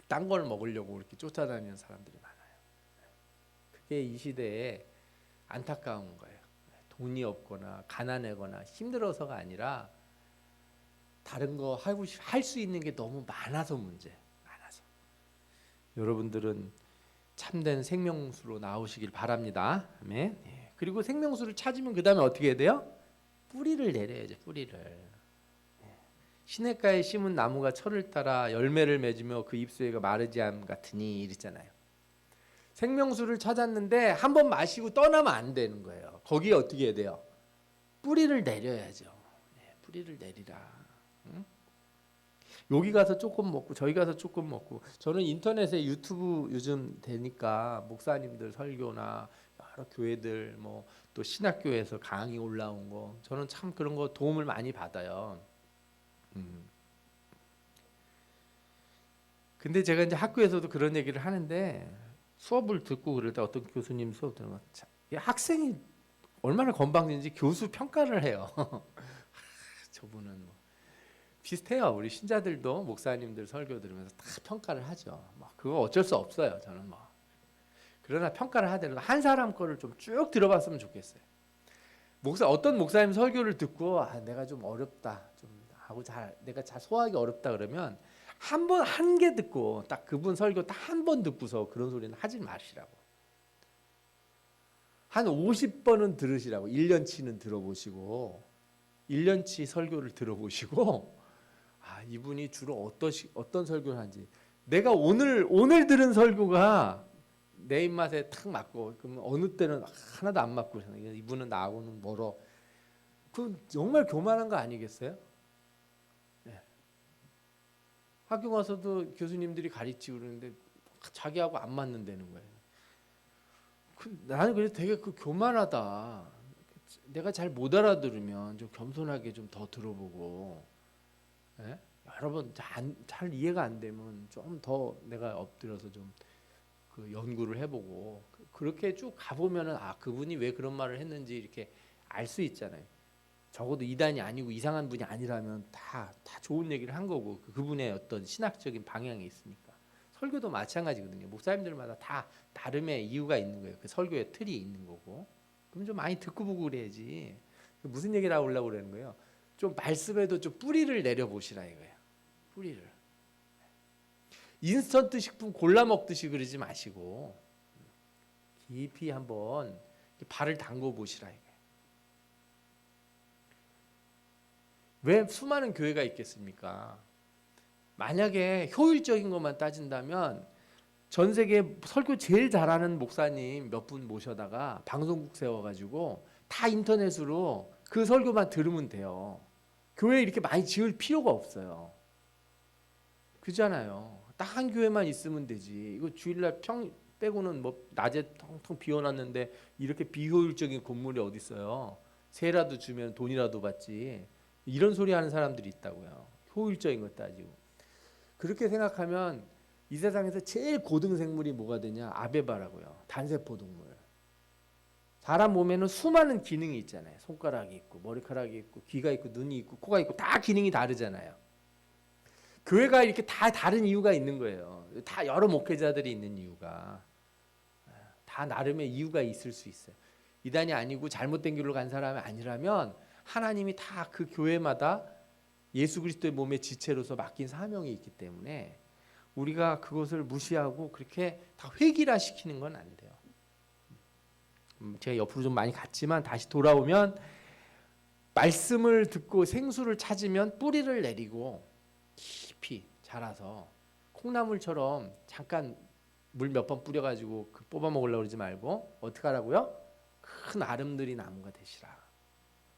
딴 걸 먹으려고 이렇게 쫓아다니는 사람들이 많아요. 그게 이 시대에 안타까운 거예요. 돈이 없거나 가난하거나 힘들어서가 아니라 다른 거 할 수 있는 게 너무 많아서 문제. 많아서. 여러분들은 참된 생명수로 나오시길 바랍니다. 아멘. 그리고 생명수를 찾으면 그 다음에 어떻게 해야 돼요? 뿌리를 내려야죠. 뿌리를. 시냇가에 심은 나무가 철을 따라 열매를 맺으며 그 잎수가 마르지 않음 같으니 이랬잖아요. 생명수를 찾았는데 한 번 마시고 떠나면 안 되는 거예요. 거기에 어떻게 해야 돼요? 뿌리를 내려야죠. 뿌리를 내리라. 응? 여기 가서 조금 먹고 저기 가서 조금 먹고 저는 인터넷에 유튜브 요즘 되니까 목사님들 설교나 여러 교회들 뭐 또 신학교에서 강의 올라온 거 저는 참 그런 거 도움을 많이 받아요. 근데 제가 이제 학교에서도 그런 얘기를 하는데 수업을 듣고 그럴 때 어떤 교수님 수업 들으면 학생이 얼마나 건방진지 교수 평가를 해요. 저분은 뭐 비슷해요. 우리 신자들도 목사님들 설교 들으면서 다 평가를 하죠. 뭐 그거 어쩔 수 없어요. 저는 뭐 그러나 평가를 하더라도 한 사람 거를 좀 쭉 들어봤으면 좋겠어요. 어떤 목사님 설교를 듣고 내가 좀 어렵다, 좀 하고 내가 잘 소화하기 어렵다 그러면 한 개 듣고 딱 그분 설교 딱 한 번 듣고서 그런 소리는 하지 마시라고. 한 50번은 들으시라고. 1년치는 들어보시고 1년치 설교를 들어보시고 이분이 주로 어떤 설교를 하는지, 내가 오늘 들은 설교가 내 입맛에 탁 맞고, 그러면 어느 때는 하나도 안 맞고, 이분은 나하고는 멀어. 그건 정말 교만한 거 아니겠어요? 네. 학교 가서도 교수님들이 가르치고 그러는데 자기하고 안 맞는다는 거예요. 나는 그래서 되게 교만하다. 내가 잘 못 알아들으면 좀 겸손하게 좀 더 들어보고, 예? 여러분 잘 이해가 안 되면 좀 더 내가 엎드려서 좀 그 연구를 해보고, 그렇게 쭉 가보면은 그분이 왜 그런 말을 했는지 이렇게 알 수 있잖아요. 적어도 이단이 아니고 이상한 분이 아니라면 다 좋은 얘기를 한 거고, 그분의 어떤 신학적인 방향이 있으니까. 설교도 마찬가지거든요. 목사님들마다 다 나름의 이유가 있는 거예요. 그 설교의 틀이 있는 거고. 그럼 좀 많이 듣고 보고 그래야지. 무슨 얘기를 하려고 그러는 거예요? 좀 말씀에도 좀 뿌리를 내려보시라 이거예요. 뿌리를. 인스턴트 식품 골라 먹듯이 그러지 마시고 깊이 한번 발을 담궈 보시라 이거예요. 왜 수많은 교회가 있겠습니까? 만약에 효율적인 것만 따진다면 전 세계 설교 제일 잘하는 목사님 몇 분 모셔다가 방송국 세워가지고 다 인터넷으로 그 설교만 들으면 돼요. 교회 이렇게 많이 지을 필요가 없어요. 그잖아요. 딱 한 교회만 있으면 되지. 이거 주일날 빼고는 뭐 낮에 텅텅 비워놨는데 이렇게 비효율적인 건물이 어디 있어요? 세라도 주면 돈이라도 받지. 이런 소리 하는 사람들이 있다고요. 효율적인 것 따지고. 그렇게 생각하면 이 세상에서 제일 고등 생물이 뭐가 되냐? 아메바라고요. 단세포 동물. 사람 몸에는 수많은 기능이 있잖아요. 손가락이 있고 머리카락이 있고 귀가 있고 눈이 있고 코가 있고 다 기능이 다르잖아요. 교회가 이렇게 다 다른 이유가 있는 거예요. 다 여러 목회자들이 있는 이유가. 다 나름의 이유가 있을 수 있어요. 이단이 아니고 잘못된 길로 간 사람이 아니라면 하나님이 다 그 교회마다 예수 그리스도의 몸의 지체로서 맡긴 사명이 있기 때문에 우리가 그것을 무시하고 그렇게 다 획일화 시키는 건 안 돼요. 제가 옆으로 좀 많이 갔지만 다시 돌아오면 말씀을 듣고 생수를 찾으면 뿌리를 내리고 깊이 자라서 콩나물처럼 잠깐 물 몇 번 뿌려가지고 뽑아 먹으려고 그러지 말고 어떻게 하라고요? 큰 아름드리 나무가 되시라.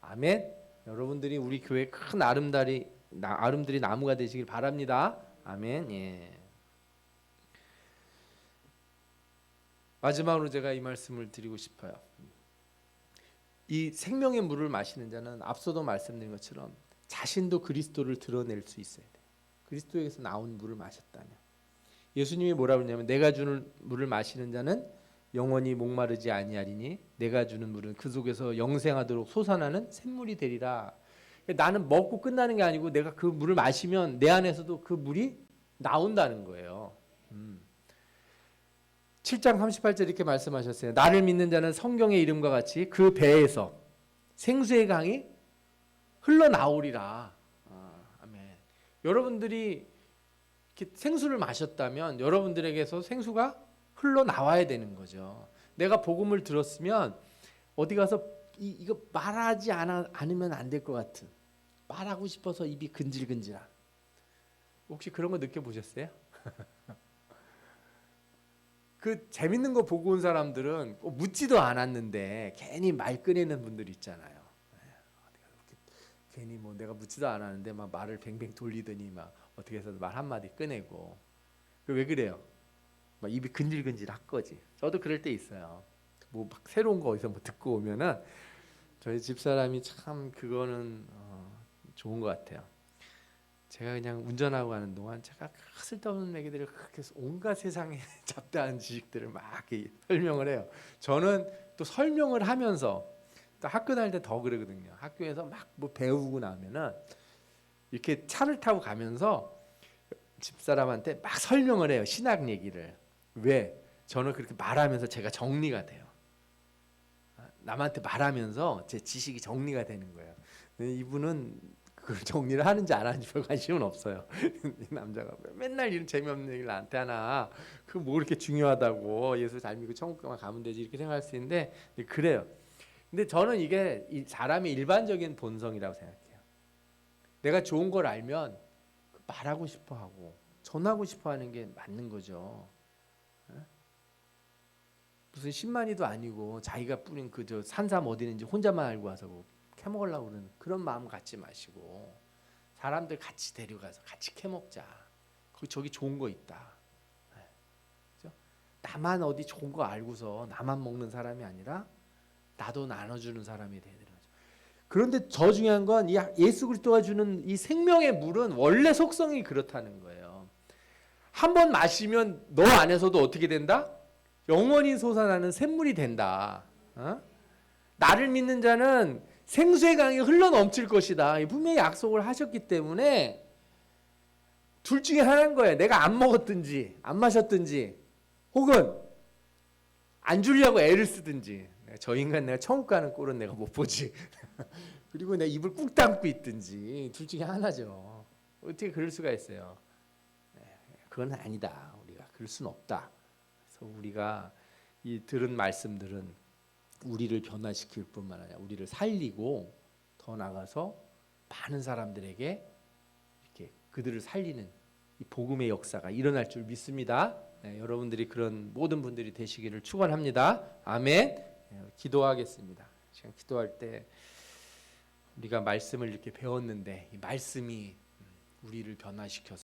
아멘. 여러분들이 우리 교회 큰 아름드리 나무가 되시길 바랍니다. 아멘. 예. 마지막으로 제가 이 말씀을 드리고 싶어요. 이 생명의 물을 마시는 자는 앞서도 말씀드린 것처럼 자신도 그리스도를 드러낼 수 있어야 돼요. 그리스도에게서 나온 물을 마셨다면. 예수님이 뭐라고 했냐면 내가 주는 물을 마시는 자는 영원히 목마르지 아니하리니 내가 주는 물은 그 속에서 영생하도록 솟아나는 샘물이 되리라. 나는 먹고 끝나는 게 아니고 내가 그 물을 마시면 내 안에서도 그 물이 나온다는 거예요. 7장 38절 이렇게 말씀하셨어요. 나를 믿는 자는 성경의 이름과 같이 그 배에서 생수의 강이 흘러나오리라. 아멘. 여러분들이 이렇게 생수를 마셨다면 여러분들에게서 생수가 흘러나와야 되는 거죠. 내가 복음을 들었으면 어디 가서 이거 말하지 않으면 안 될 것 같은, 말하고 싶어서 입이 근질근질한, 혹시 그런 거 느껴보셨어요? 그 재밌는 거 보고 온 사람들은 묻지도 않았는데 괜히 말 꺼내는 분들 있잖아요. 괜히 뭐 내가 묻지도 않았는데 막 말을 뱅뱅 돌리더니 막 어떻게 해서 말 한마디 꺼내고. 왜 그래요? 막 입이 근질근질한 거지. 저도 그럴 때 있어요. 뭐 막 새로운 거 어디서 뭐 듣고 오면은 저희 집사람이 참 그거는 좋은 것 같아요. 제가 그냥 운전하고 가는 동안 제가 쓸데없는 얘기들을 그렇게 온갖 세상의 잡다한 지식들을 막 설명을 해요. 저는 또 설명을 하면서 또 학교 다닐 때 더 그러거든요. 학교에서 막 뭐 배우고 나면은 이렇게 차를 타고 가면서 집사람한테 막 설명을 해요. 신학 얘기를. 왜? 저는 그렇게 말하면서 제가 정리가 돼요. 남한테 말하면서 제 지식이 정리가 되는 거예요. 이분은 그걸 정리를 하는지 안 하는지 별 관심은 없어요. 이 남자가 맨날 이런 재미없는 얘기를 나한테 하나. 그 뭐 이렇게 중요하다고 예수 잘 믿고 천국만 가면 되지 이렇게 생각할 수 있는데 그래요. 근데 저는 이게 이 사람의 일반적인 본성이라고 생각해요. 내가 좋은 걸 알면 말하고 싶어하고 전하고 싶어하는 게 맞는 거죠. 무슨 10만이도 아니고 자기가 뿌린 그 저 산삼 어디 있는지 혼자만 알고 와서 뭐 캐먹으려고 그러는 그런 마음 갖지 마시고 사람들 같이 데려가서 같이 캐먹자. 저기 좋은 거 있다. 그렇죠? 나만 어디 좋은 거 알고서 나만 먹는 사람이 아니라 나도 나눠주는 사람이 돼야 되는 거죠. 그런데 더 중요한 건 이 예수 그리스도가 주는 이 생명의 물은 원래 속성이 그렇다는 거예요. 한 번 마시면 너 안에서도 어떻게 된다? 영원히 솟아나는 샘물이 된다. 나를 믿는 자는 생수의 강이 흘러 넘칠 것이다. 분명히 약속을 하셨기 때문에 둘 중에 하나인 거예요. 내가 안 먹었든지 안 마셨든지 혹은 안 주려고 애를 쓰든지. 저 인간 내가 천국 가는 꼴은 내가 못 보지. 그리고 내 입을 꾹 담고 있든지 둘 중에 하나죠. 어떻게 그럴 수가 있어요. 그건 아니다. 우리가 그럴 수는 없다. 그래서 우리가 이 들은 말씀들은 우리를 변화시킬 뿐만 아니라 우리를 살리고 더 나아가서 많은 사람들에게 이렇게 그들을 살리는 이 복음의 역사가 일어날 줄 믿습니다. 여러분들이 그런 모든 분들이 되시기를 축원합니다. 아멘. 기도하겠습니다. 지금 기도할 때 우리가 말씀을 이렇게 배웠는데 이 말씀이 우리를 변화시켜서